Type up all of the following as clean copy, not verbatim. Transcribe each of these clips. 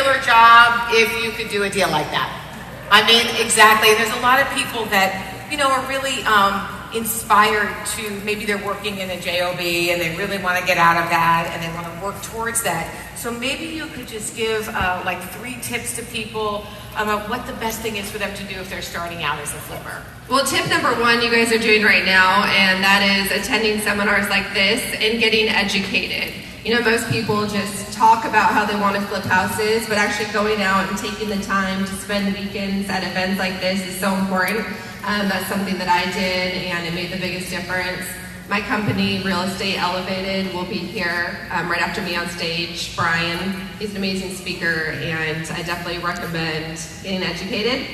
regular job if you could do a deal like that. I mean, exactly. There's a lot of people that, you know, are really inspired to, maybe they're working in a JOB and they really want to get out of that and they want to work towards that. So maybe you could just give like 3 tips to people about what the best thing is for them to do if they're starting out as a flipper. Well, tip number 1 you guys are doing right now, and that is attending seminars like this and getting educated. You know, most people just talk about how they want to flip houses, but actually going out and taking the time to spend weekends at events like this is so important. That's something that I did, and it made the biggest difference. My company, Real Estate Elevated, will be here right after me on stage. Brian, he's an amazing speaker, and I definitely recommend getting educated.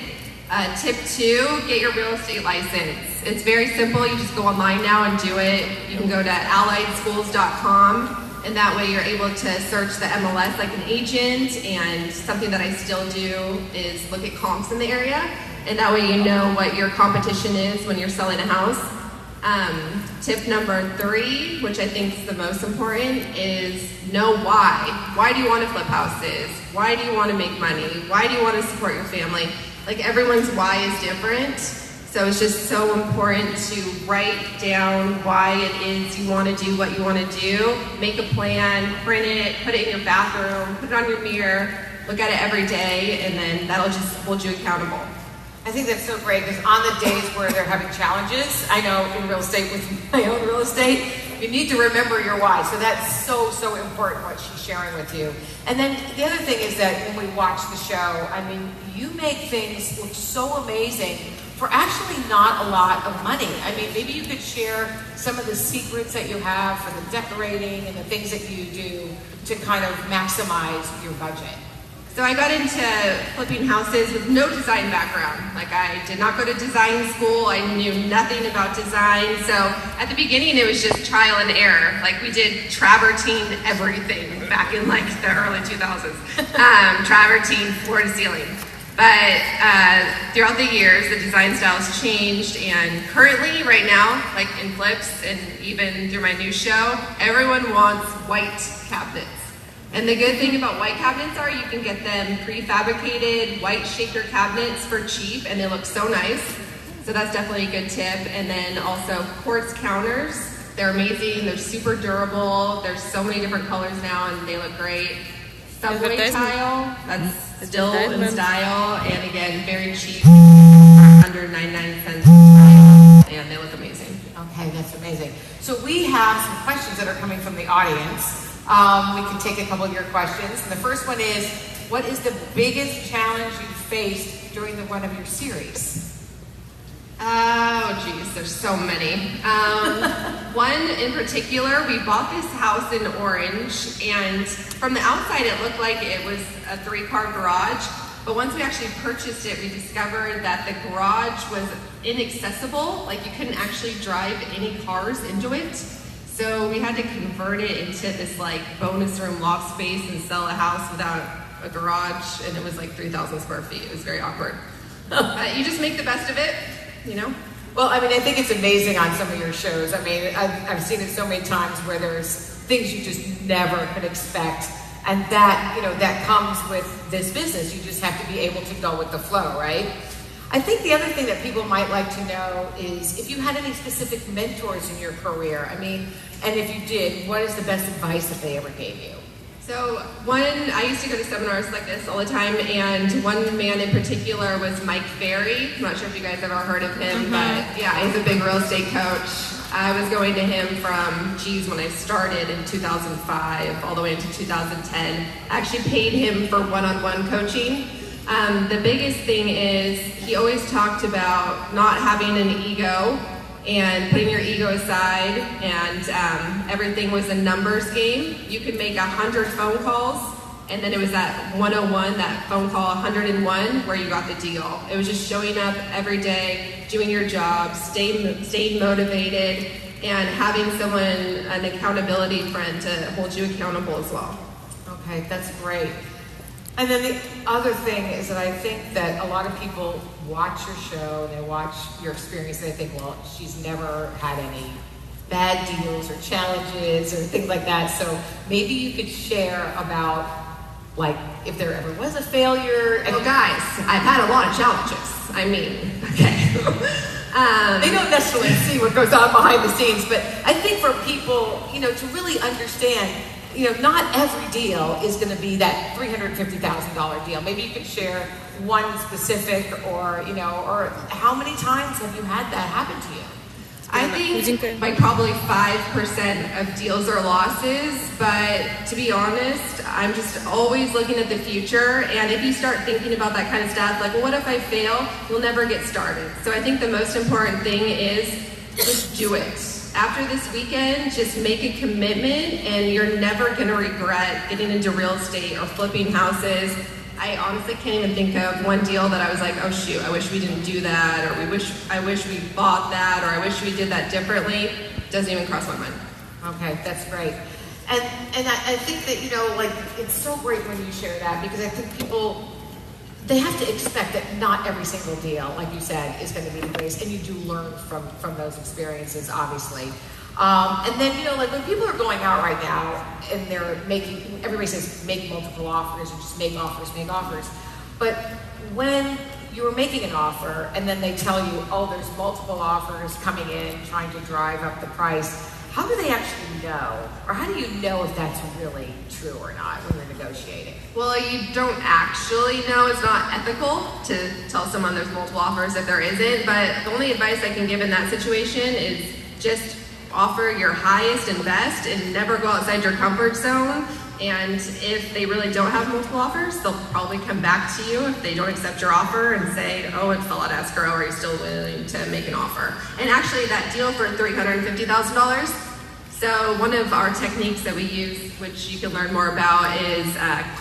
Tip 2, get your real estate license. It's very simple. You just go online now and do it. You can go to alliedschools.com. And that way you're able to search the MLS like an agent, and something that I still do is look at comps in the area, and that way you know what your competition is when you're selling a house. Tip number 3, which I think is the most important, is know why. Why do you want to flip houses? Why do you want to make money? Why do you want to support your family? Like, everyone's why is different. So it's just so important to write down why it is you want to do what you want to do. Make a plan, print it, put it in your bathroom, put it on your mirror, look at it every day, and then that'll just hold you accountable. I think that's so great, because on the days where they're having challenges, I know in real estate, with my own real estate, you need to remember your why. So that's so, so important what she's sharing with you. And then the other thing is that when we watch the show, I mean, you make things look so amazing for actually not a lot of money. I mean, maybe you could share some of the secrets that you have for the decorating and the things that you do to kind of maximize your budget. So I got into flipping houses with no design background. Like, I did not go to design school. I knew nothing about design. So at the beginning, it was just trial and error. Like, we did travertine everything back in like the early 2000s. Travertine floor to ceiling. But throughout the years, the design styles changed, and currently, right now, like in flips and even through my new show, everyone wants white cabinets. And the good thing about white cabinets are you can get them prefabricated white shaker cabinets for cheap, and they look so nice. So that's definitely a good tip. And then also quartz counters. They're amazing. They're super durable. There's so many different colors now, and they look great. Subway tile, that's still in style, and again, very cheap, under 99 cents, and they look amazing. Okay, that's amazing. So we have some questions that are coming from the audience. We can take a couple of your questions. And the first one is, what is the biggest challenge you faced during the run of your series? Oh, geez, there's so many. One in particular, we bought this house in Orange, and from the outside it looked like it was a 3-car garage, but once we actually purchased it, we discovered that the garage was inaccessible. Like, you couldn't actually drive any cars into it. So we had to convert it into this like bonus room loft space and sell a house without a garage, and it was like 3,000 square feet. It was very awkward. But you just make the best of it. You know? Well, I mean, I think it's amazing on some of your shows. I mean, I've seen it so many times where there's things you just never could expect. And that, you know, that comes with this business. You just have to be able to go with the flow, right? I think the other thing that people might like to know is if you had any specific mentors in your career. I mean, and if you did, what is the best advice that they ever gave you? So I used to go to seminars like this all the time, and one man in particular was Mike Ferry. I'm not sure if you guys ever heard of him, but yeah, he's a big real estate coach. I was going to him from, when I started in 2005 all the way into 2010. I actually paid him for one-on-one coaching. The biggest thing is he always talked about not having an ego and putting your ego aside, and everything was a numbers game. You could make 100 phone calls, and then it was that 101, that phone call 101, where you got the deal. It was just showing up every day, doing your job, staying motivated, and having someone, an accountability friend, to hold you accountable as well. Okay, that's great. And then the other thing is that I think that a lot of people watch your show and they watch your experience and they think, well, she's never had any bad deals or challenges or things like that. So maybe you could share about like if there ever was a failure. Well, guys, I've had a lot of challenges. I mean, okay. They don't necessarily see what goes on behind the scenes, but I think for people, to really understand, not every deal is going to be that $350,000 deal. Maybe you could share one specific, or how many times have you had that happen to you? I think like probably 5% of deals are losses, but to be honest, I'm just always looking at the future, and if you start thinking about that kind of stuff, like, well, what if I fail? You'll never get started. So I think the most important thing is just do it. After this weekend, just make a commitment, and you're never gonna regret getting into real estate or flipping houses. I honestly can't even think of one deal that I was like, oh shoot, I wish we didn't do that, or I wish we bought that, or I wish we did that differently. Doesn't even cross my mind. Okay, that's great. And I think that, it's so great when you share that, because I think people, they have to expect that not every single deal, like you said, is going to be the greatest, and you do learn from those experiences, obviously. And then, like when people are going out right now and they're everybody says make multiple offers, or just make offers. But when you're making an offer and then they tell you, oh, there's multiple offers coming in trying to drive up the price, how do they actually know? Or how do you know if that's really true or not when you're negotiating? Well, you don't actually know. It's not ethical to tell someone there's multiple offers if there isn't, but the only advice I can give in that situation is just offer your highest and best and never go outside your comfort zone. And if they really don't have multiple offers, they'll probably come back to you if they don't accept your offer and say, oh, it fell out escrow, are you still willing to make an offer? And actually that deal for $350,000, so one of our techniques that we use, which you can learn more about, is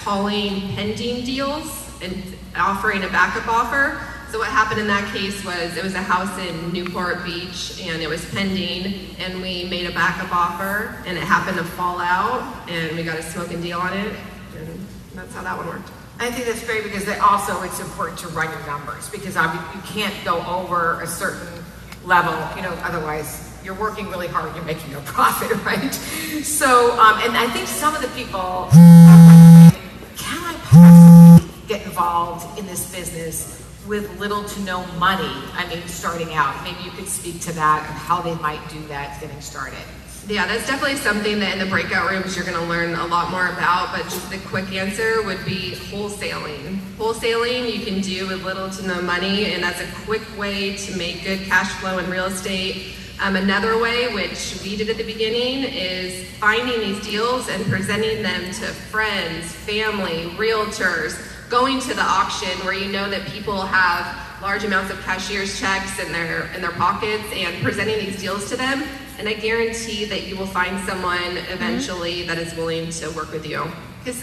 calling pending deals and offering a backup offer. So what happened in that case was it was a house in Newport Beach and it was pending, and we made a backup offer and it happened to fall out and we got a smoking deal on it, and that's how that one worked. I think that's great, because it's important to run your numbers, because you can't go over a certain level, otherwise you're working really hard, you're making a profit, right? So, and I think some of the people, can I possibly get involved in this business with little to no money? Starting out. Maybe you could speak to that and how they might do that getting started. Yeah, that's definitely something that in the breakout rooms you're going to learn a lot more about, but just the quick answer would be wholesaling. Wholesaling you can do with little to no money, and that's a quick way to make good cash flow in real estate. Another way, which we did at the beginning, is finding these deals and presenting them to friends, family, realtors, going to the auction where you know that people have large amounts of cashier's checks in their pockets, and presenting these deals to them. And I guarantee that you will find someone eventually that is willing to work with you. Because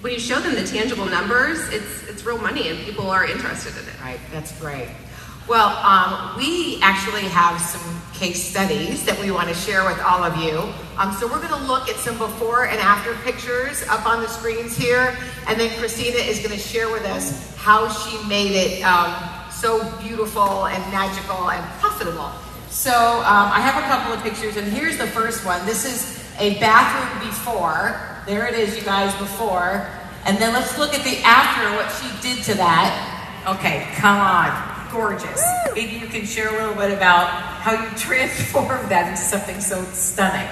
when you show them the tangible numbers, it's real money and people are interested in it. Right, that's great. Well, we actually have some case studies that we want to share with all of you. So we're going to look at some before and after pictures up on the screens here, and then Christina is going to share with us how she made it so beautiful and magical and profitable. So I have a couple of pictures, and here's the first one. This is a bathroom before. There it is, you guys, before. And then let's look at the after, what she did to that. Okay, come on. Gorgeous. Maybe you can share a little bit about how you transformed that into something so stunning.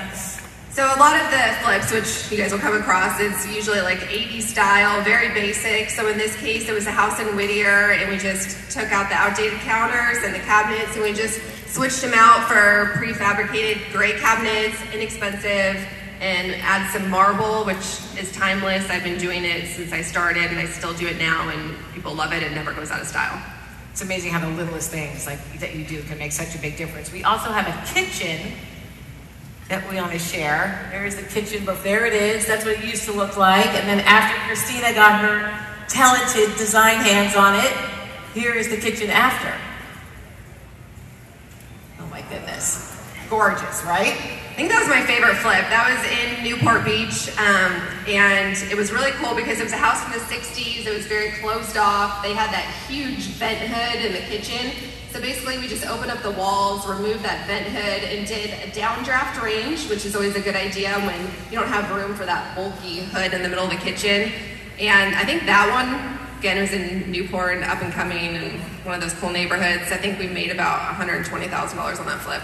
So a lot of the flips, which you guys will come across, is usually like 80s style, very basic. So in this case, it was a house in Whittier, and we just took out the outdated counters and the cabinets, and we just switched them out for prefabricated gray cabinets, inexpensive, and add some marble, which is timeless. I've been doing it since I started, and I still do it now, and people love it. It never goes out of style. It's amazing how the littlest things that you do can make such a big difference. We also have a kitchen that we want to share. There's the kitchen, but there it is. That's what it used to look like. And then after Christina got her talented design hands on it, here is the kitchen after. Oh my goodness. Gorgeous, right? I think that was my favorite flip. That was in Newport Beach, and it was really cool because it was a house from the 60s. It was very closed off. They had that huge vent hood in the kitchen. So basically we just opened up the walls, removed that vent hood, and did a downdraft range, which is always a good idea when you don't have room for that bulky hood in the middle of the kitchen. And I think that one, again, was in Newport, up and coming, and one of those cool neighborhoods. I think we made about $120,000 on that flip.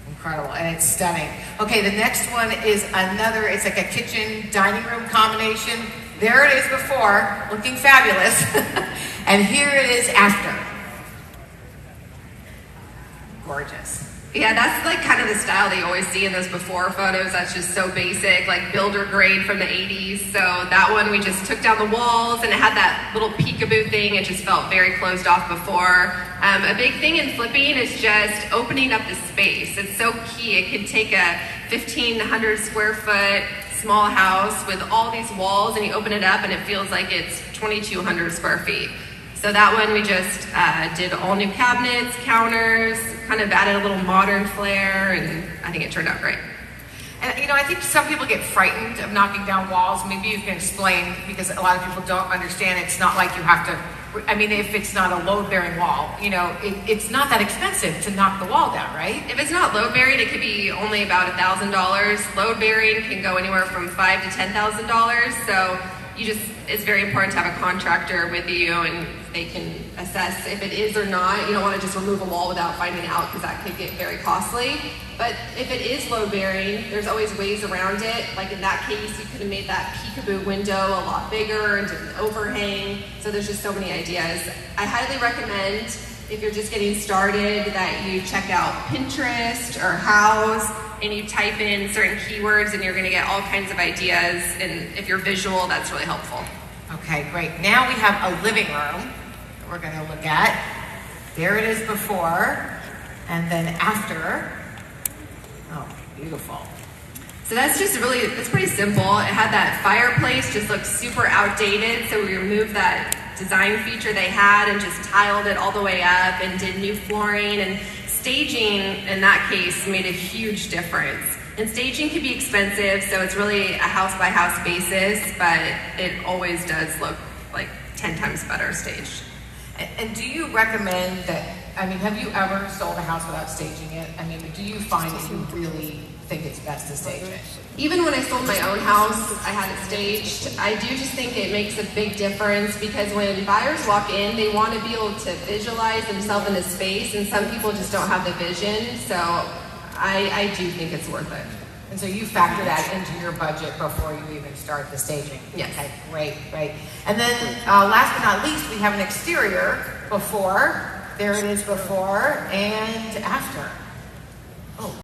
Incredible, and it's stunning. Okay, the next one is another, it's like a kitchen dining room combination. There it is before, looking fabulous. And here it is after. Gorgeous. Yeah, that's like kind of the style that you always see in those before photos. That's just so basic, like builder grade from the 80s. So that one, we just took down the walls and it had that little peekaboo thing. It just felt very closed off before. A big thing in flipping is just opening up the space. It's so key. It can take a 1,500 square foot small house with all these walls and you open it up and it feels like it's 2,200 square feet. So that one we just did all new cabinets, counters, kind of added a little modern flair, and I think it turned out great. And you know, I think some people get frightened of knocking down walls. Maybe you can explain, because a lot of people don't understand. It's not like you have to, I mean, if it's not a load-bearing wall, you know, it's not that expensive to knock the wall down, right? If it's not load-bearing, it could be only about $1,000. Load-bearing can go anywhere from $5,000 to $10,000. So it's very important to have a contractor with you and they can assess if it is or not. You don't want to just remove a wall without finding out, because that could get very costly. But if it is load bearing, there's always ways around it. Like in that case, you could have made that peekaboo window a lot bigger and did an overhang. So there's just so many ideas. I highly recommend, if you're just getting started, that you check out Pinterest or Houzz and you type in certain keywords and you're going to get all kinds of ideas. And if you're visual, that's really helpful. Okay, great. Now we have a living room that we're going to look at. There it is before, and then after. Oh, beautiful. So that's just really, it's pretty simple. It had that fireplace, just looked super outdated. So we removed that design feature they had and just tiled it all the way up and did new flooring, and staging in that case made a huge difference. And staging can be expensive, so it's really a house by house basis, but it always does look like 10 times better staged. And do you recommend that, I mean, have you ever sold a house without staging it? I mean, do you find that you really think it's best to stage it? Even when I sold my own house, I had it staged. I do just think it makes a big difference, because when buyers walk in, they want to be able to visualize themselves in the space, and some people just don't have the vision, so I do think it's worth it. And so you factor that into your budget before you even start the staging? Yes. Okay, great, great. And then last but not least, we have an exterior before. There it is before and after. Oh.